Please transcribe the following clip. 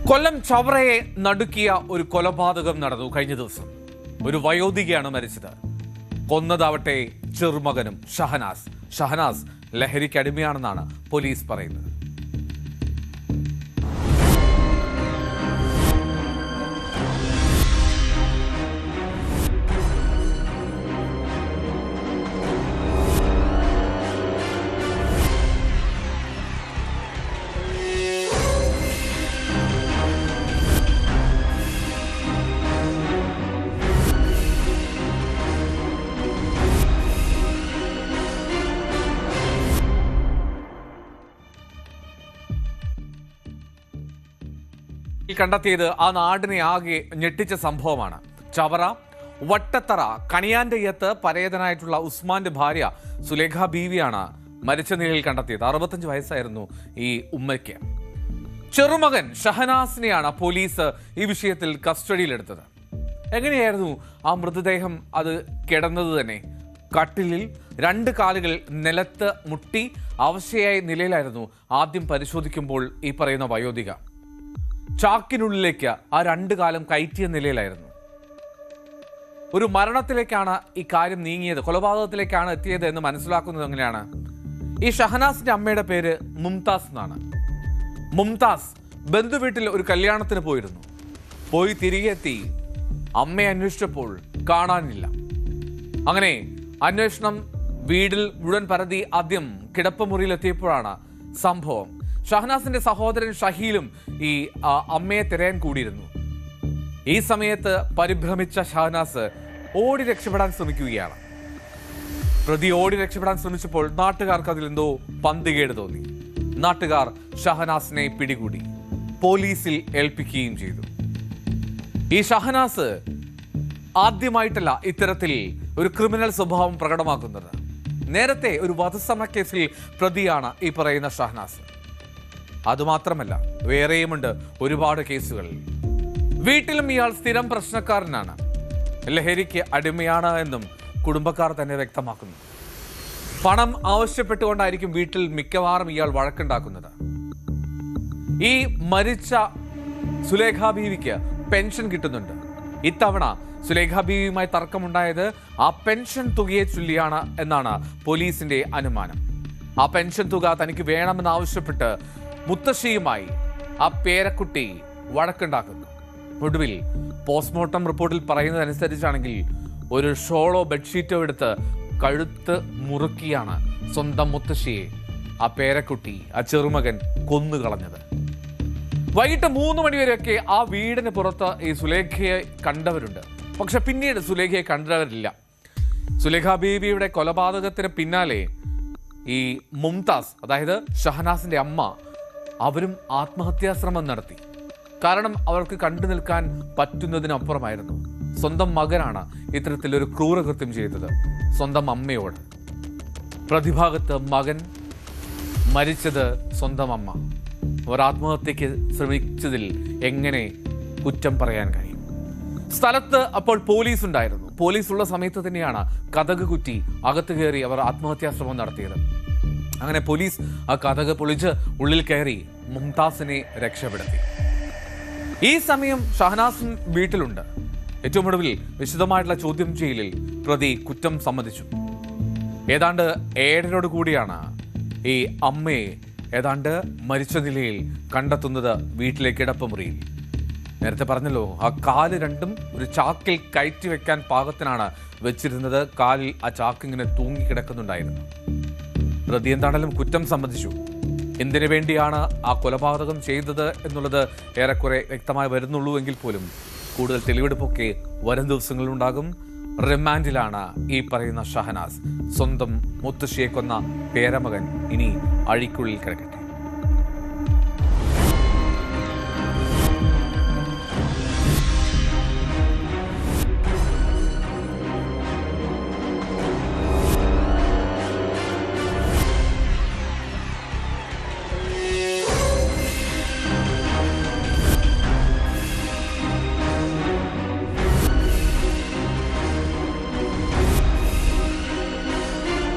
കൊല്ലം ചവറയെ നടുക്കിയ ഒരു കൊലപാതകം നടന്നു കഴിഞ്ഞ ദിവസം. ഒരു വയോധികയാണ് മരിച്ചത്. കൊന്നതാവട്ടെ ചെറുമകനും ഷഹനാസ് ലഹരിക്ക് അടിമയാണെന്നാണ് പോലീസ് പറയുന്നത്. കണ്ടെത്തിയത് ആ നാടിനെ ആകെ ഞെട്ടിച്ച സംഭവമാണ്. ചവറ വട്ടത്തറ കണിയാന്റെയ്യത്ത് പരേതനായിട്ടുള്ള ഉസ്മാന്റെ ഭാര്യ സുലേഖ ബീവിയാണ് മരിച്ച നിലയിൽ കണ്ടെത്തിയത്. 65 വയസ്സായിരുന്നു ഈ ഉമ്മയ്ക്ക്. ചെറുമകൻ ഷഹനാസിനെയാണ് പോലീസ് ഈ വിഷയത്തിൽ കസ്റ്റഡിയിലെടുത്തത്. എങ്ങനെയായിരുന്നു ആ മൃതദേഹം അത് കിടന്നത് തന്നെ? കട്ടിലിൽ 2 കാലുകൾ നിലത്ത് മുട്ടി അവശയായ നിലയിലായിരുന്നു ആദ്യം പരിശോധിക്കുമ്പോൾ ഈ പറയുന്ന വയോധിക. ചാക്കിനുള്ളിലേക്ക് ആ 2 കാലം കയറ്റിയ നിലയിലായിരുന്നു. ഒരു മരണത്തിലേക്കാണ് ഈ കാര്യം നീങ്ങിയത്, കൊലപാതകത്തിലേക്കാണ് എത്തിയത് എന്ന് മനസ്സിലാക്കുന്നത് എങ്ങനെയാണ്? ഈ ഷഹനാസിന്റെ അമ്മയുടെ പേര് മുംതാസ് എന്നാണ്. മുംതാസ് ബന്ധുവീട്ടിൽ ഒരു കല്യാണത്തിന് പോയി തിരികെ എത്തി. അമ്മയെ അന്വേഷിച്ചപ്പോൾ കാണാനില്ല. അങ്ങനെ അന്വേഷണം വീടിൽ മുഴുവൻ പരതി. ആദ്യം കിടപ്പുമുറിയിലെത്തിയപ്പോഴാണ് സംഭവം. ഷഹനാസിന്റെ സഹോദരൻ ഷഹീലും ഈ അമ്മയെ തിരയാൻ കൂടിയിരുന്നു. ഈ സമയത്ത് പരിഭ്രമിച്ച ഷഹനാസ് ഓടി രക്ഷപ്പെടാൻ ശ്രമിക്കുകയാണ്. പ്രതി ഓടി രക്ഷപ്പെടാൻ ശ്രമിച്ചപ്പോൾ നാട്ടുകാർക്ക് അതിലെന്തോ പന്തികേട് തോന്നി. നാട്ടുകാർ ഷഹനാസിനെ പിടികൂടി പോലീസിൽ ഏൽപ്പിക്കുകയും ചെയ്തു. ഈ ഷഹനാസ് ആദ്യമായിട്ടല്ല ഇത്തരത്തിൽ ഒരു ക്രിമിനൽ സ്വഭാവം പ്രകടമാക്കുന്നത്. നേരത്തെ ഒരു വധശ്രമ കേസിൽ പ്രതിയാണ് ഈ പറയുന്ന ഷഹനാസ്. അതുമാത്രമല്ല, വേറെയുമുണ്ട് ഒരുപാട് കേസുകൾ. വീട്ടിലും ഇയാൾ സ്ഥിരം പ്രശ്നക്കാരനാണ്. ലഹരിക്ക് അടിമയാണ് എന്നും കുടുംബക്കാർ തന്നെ വ്യക്തമാക്കുന്നു. പണം ആവശ്യപ്പെട്ടുകൊണ്ടായിരിക്കും വീട്ടിൽ മിക്കവാറും ഇയാൾ വഴക്കുണ്ടാക്കുന്നത്. ഈ മരിച്ച സുലേഖ ബീവിക്ക് പെൻഷൻ കിട്ടുന്നുണ്ട്. ഇത്തവണ സുലേഖ ബീവിയുമായി തർക്കമുണ്ടായത് ആ പെൻഷൻ തുകയെ ചൊല്ലിയാണ് എന്നാണ് പോലീസിന്റെ അനുമാനം. ആ പെൻഷൻ തുക തനിക്ക് വേണമെന്നാവശ്യപ്പെട്ട് മുത്തശ്ശിയുമായി ആ പേരക്കുട്ടി വഴക്കുണ്ടാക്കുന്നു. ഒടുവിൽ പോസ്റ്റ്മോർട്ടം റിപ്പോർട്ടിൽ പറയുന്നതനുസരിച്ചാണെങ്കിൽ ഒരു ഷോളോ ബെഡ്ഷീറ്റോ എടുത്ത് കഴുത്ത് മുറുക്കിയാണ് സ്വന്തം മുത്തശ്ശിയെ ആ പേരക്കുട്ടി, ആ ചെറുമകൻ കൊന്നുകളഞ്ഞത്. വൈകിട്ട് 3 മണിവരെയൊക്കെ ആ വീടിന് പുറത്ത് ഈ സുലേഖയെ കണ്ടവരുണ്ട്. പക്ഷെ പിന്നീട് സുലേഖയെ കണ്ടവരില്ല. സുലേഖ ബീവിയുടെ കൊലപാതകത്തിന് പിന്നാലെ ഈ മുംതാസ്, അതായത് ഷഹനാസിന്റെ അമ്മ, അവരും ആത്മഹത്യാശ്രമം നടത്തി. കാരണം അവർക്ക് കണ്ടു നിൽക്കാൻ പറ്റുന്നതിനപ്പുറമായിരുന്നു. സ്വന്തം മകനാണ് ഇത്തരത്തിലൊരു ക്രൂരകൃത്യം ചെയ്തത് സ്വന്തം അമ്മയോട്. പ്രതിഭാഗത്ത് മകൻ, മരിച്ചത് സ്വന്തം അമ്മ. അവർ ആത്മഹത്യക്ക് ശ്രമിച്ചതിൽ എങ്ങനെ കുറ്റം പറയാൻ കഴിയും? സ്ഥലത്ത് അപ്പോൾ പോലീസ് ഉണ്ടായിരുന്നു. പോലീസ് ഉള്ള സമയത്ത് തന്നെയാണ് കതക് കുറ്റി അകത്ത് കയറി അവർ ആത്മഹത്യാശ്രമം നടത്തിയത്. അങ്ങനെ പോലീസ് ആ കതക് പൊളിച്ച് ഉള്ളിൽ കയറി മുംതാസിനെ രക്ഷപ്പെടുത്തി. ഈ സമയം ഷഹനാസ് വീട്ടിലുണ്ട്. ഏറ്റവും ഒടുവിൽ വിശദമായിട്ടുള്ള ചോദ്യം ചെയ്യലിൽ പ്രതി കുറ്റം സമ്മതിച്ചു. ഏതാണ്ട് 7:30 കൂടിയാണ് ഈ അമ്മയെ ഏതാണ്ട് മരിച്ച നിലയിൽ കണ്ടെത്തുന്നത് വീട്ടിലെ കിടപ്പുമുറിയിൽ. നേരത്തെ പറഞ്ഞല്ലോ, ആ കാല് 2 ഒരു ചാക്കിൽ കയറ്റി വെക്കാൻ പാകത്തിനാണ് വെച്ചിരുന്നത്. കാലിൽ ആ ചാക്കിങ്ങനെ തൂങ്ങിക്കിടക്കുന്നുണ്ടായിരുന്നു. പ്രതി എന്താണെങ്കിലും കുറ്റം സമ്മതിച്ചു. എന്തിനു വേണ്ടിയാണ് ആ കൊലപാതകം ചെയ്തത് എന്നുള്ളത് ഏറെക്കുറെ വ്യക്തമായി വരുന്നുള്ളൂ എങ്കിൽ പോലും കൂടുതൽ തെളിവെടുപ്പൊക്കെ വരും ദിവസങ്ങളിലുണ്ടാകും. റിമാൻഡിലാണ് ഈ പറയുന്ന ഷഹനാസ്. സ്വന്തം മുത്തശ്ശിയെ കൊന്ന പേരമകൻ ഇനി അഴിക്കുള്ളിൽ കിടക്കട്ടെ.